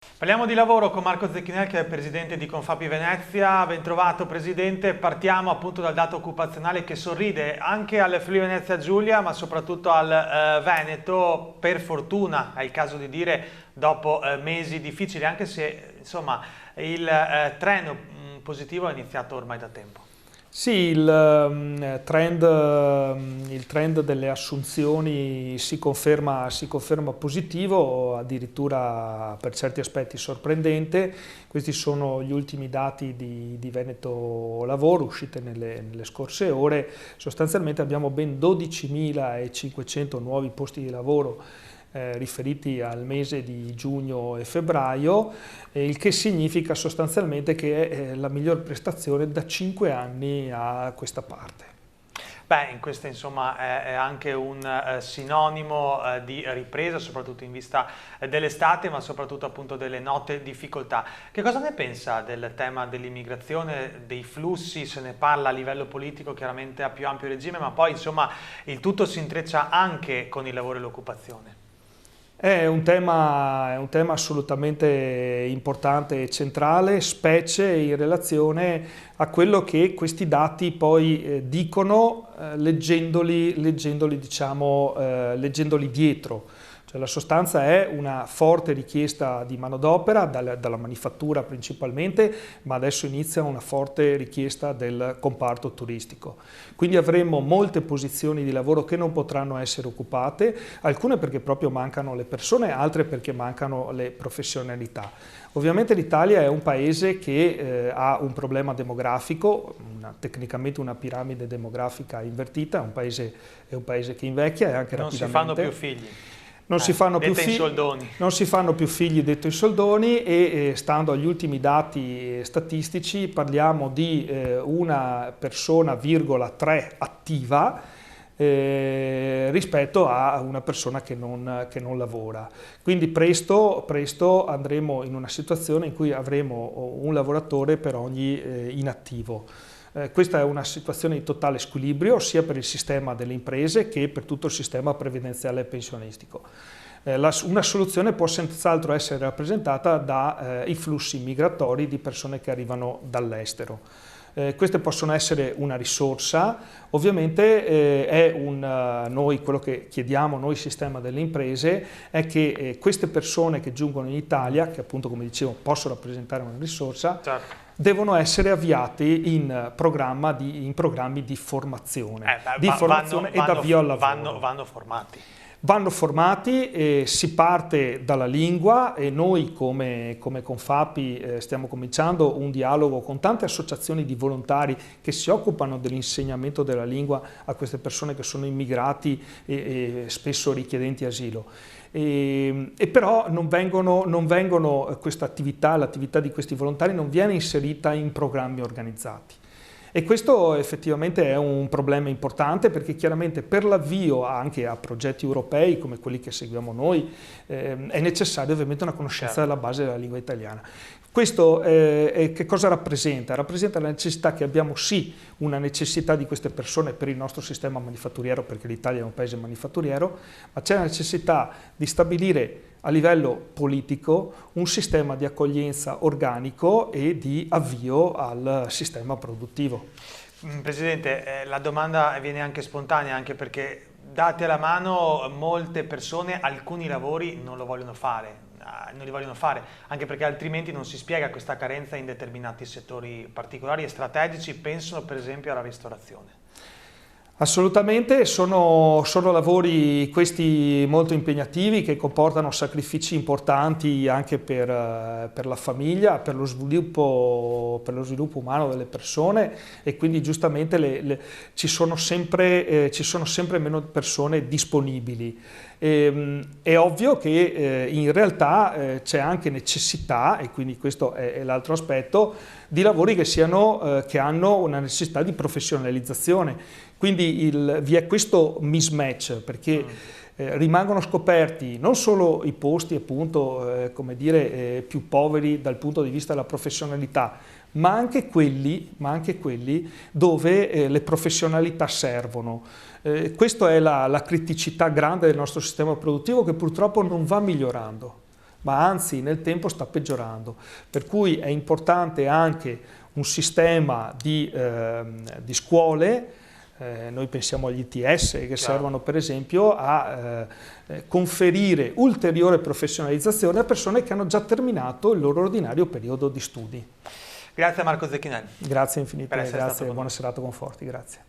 Parliamo di lavoro con Marco Zecchinel, che è presidente di Confapi Venezia. Ben trovato presidente, partiamo appunto dal dato occupazionale che sorride anche al Friuli Venezia Giulia, ma soprattutto al Veneto, per fortuna, è il caso di dire, dopo mesi difficili, anche se insomma il trend positivo è iniziato ormai da tempo. Sì, il trend delle assunzioni si conferma positivo, addirittura per certi aspetti sorprendente. Questi sono gli ultimi dati di Veneto Lavoro usciti nelle scorse ore. Sostanzialmente abbiamo ben 12.500 nuovi posti di lavoro riferiti al mese di giugno e febbraio, il che significa sostanzialmente che è la miglior prestazione da 5 anni a questa parte. Beh, in questo insomma è anche un sinonimo di ripresa, soprattutto in vista dell'estate, ma soprattutto appunto delle note difficoltà. Che cosa ne pensa del tema dell'immigrazione, dei flussi? Se ne parla a livello politico chiaramente a più ampio regime, ma poi insomma il tutto si intreccia anche con il lavoro e l'occupazione. È un tema assolutamente importante e centrale, specie in relazione a quello che questi dati poi dicono leggendoli dietro. Cioè, la sostanza è una forte richiesta di manodopera, dalla manifattura principalmente, ma adesso inizia una forte richiesta del comparto turistico. Quindi avremo molte posizioni di lavoro che non potranno essere occupate, alcune perché proprio mancano le persone, altre perché mancano le professionalità. Ovviamente l'Italia è un paese che ha un problema demografico, tecnicamente una piramide demografica invertita, è un paese che invecchia e anche non rapidamente. Non si fanno più figli. Non si fanno più figli, detto in soldoni, e stando agli ultimi dati statistici parliamo di una persona, 3 attiva rispetto a una persona che non lavora. Quindi presto andremo in una situazione in cui avremo un lavoratore per ogni inattivo. Questa è una situazione di totale squilibrio sia per il sistema delle imprese che per tutto il sistema previdenziale e pensionistico. Una soluzione può senz'altro essere rappresentata dai flussi migratori di persone che arrivano dall'estero. Queste possono essere una risorsa, ovviamente quello che chiediamo noi sistema delle imprese è che queste persone che giungono in Italia, che appunto come dicevo possono rappresentare una risorsa, certo, devono essere avviati in programmi di formazione, e d'avvio al lavoro. Vanno formati. Vanno formati, si parte dalla lingua e noi come Confapi stiamo cominciando un dialogo con tante associazioni di volontari che si occupano dell'insegnamento della lingua a queste persone che sono immigrati e spesso richiedenti asilo. E però l'attività di questi volontari non viene inserita in programmi organizzati. E questo effettivamente è un problema importante perché chiaramente per l'avvio anche a progetti europei come quelli che seguiamo noi è necessaria ovviamente una conoscenza della base della lingua italiana. Questo che cosa rappresenta? Rappresenta la necessità che abbiamo sì una necessità di queste persone per il nostro sistema manifatturiero, perché l'Italia è un paese manifatturiero, ma c'è la necessità di stabilire a livello politico un sistema di accoglienza organico e di avvio al sistema produttivo. Presidente, la domanda viene anche spontanea, anche perché date alla mano molte persone alcuni lavori non li vogliono fare, anche perché altrimenti non si spiega questa carenza in determinati settori particolari e strategici, pensano per esempio alla ristorazione. Assolutamente, sono lavori questi molto impegnativi che comportano sacrifici importanti anche per la famiglia, per lo sviluppo umano delle persone e quindi giustamente ci sono sempre meno persone disponibili. È ovvio che in realtà c'è anche necessità, e quindi questo è l'altro aspetto, di lavori che hanno una necessità di professionalizzazione. Quindi vi è questo mismatch perché rimangono scoperti non solo i posti appunto più poveri dal punto di vista della professionalità, ma anche quelli dove le professionalità servono. Questa è la criticità grande del nostro sistema produttivo che purtroppo non va migliorando. ma anzi nel tempo sta peggiorando. Per cui è importante anche un sistema di scuole. Noi pensiamo agli ITS che servono per esempio a conferire ulteriore professionalizzazione a persone che hanno già terminato il loro ordinario periodo di studi. Grazie a Marco Zecchinelli. Grazie infinite, Per essere grazie, stato con buona noi. serata, conforti, grazie.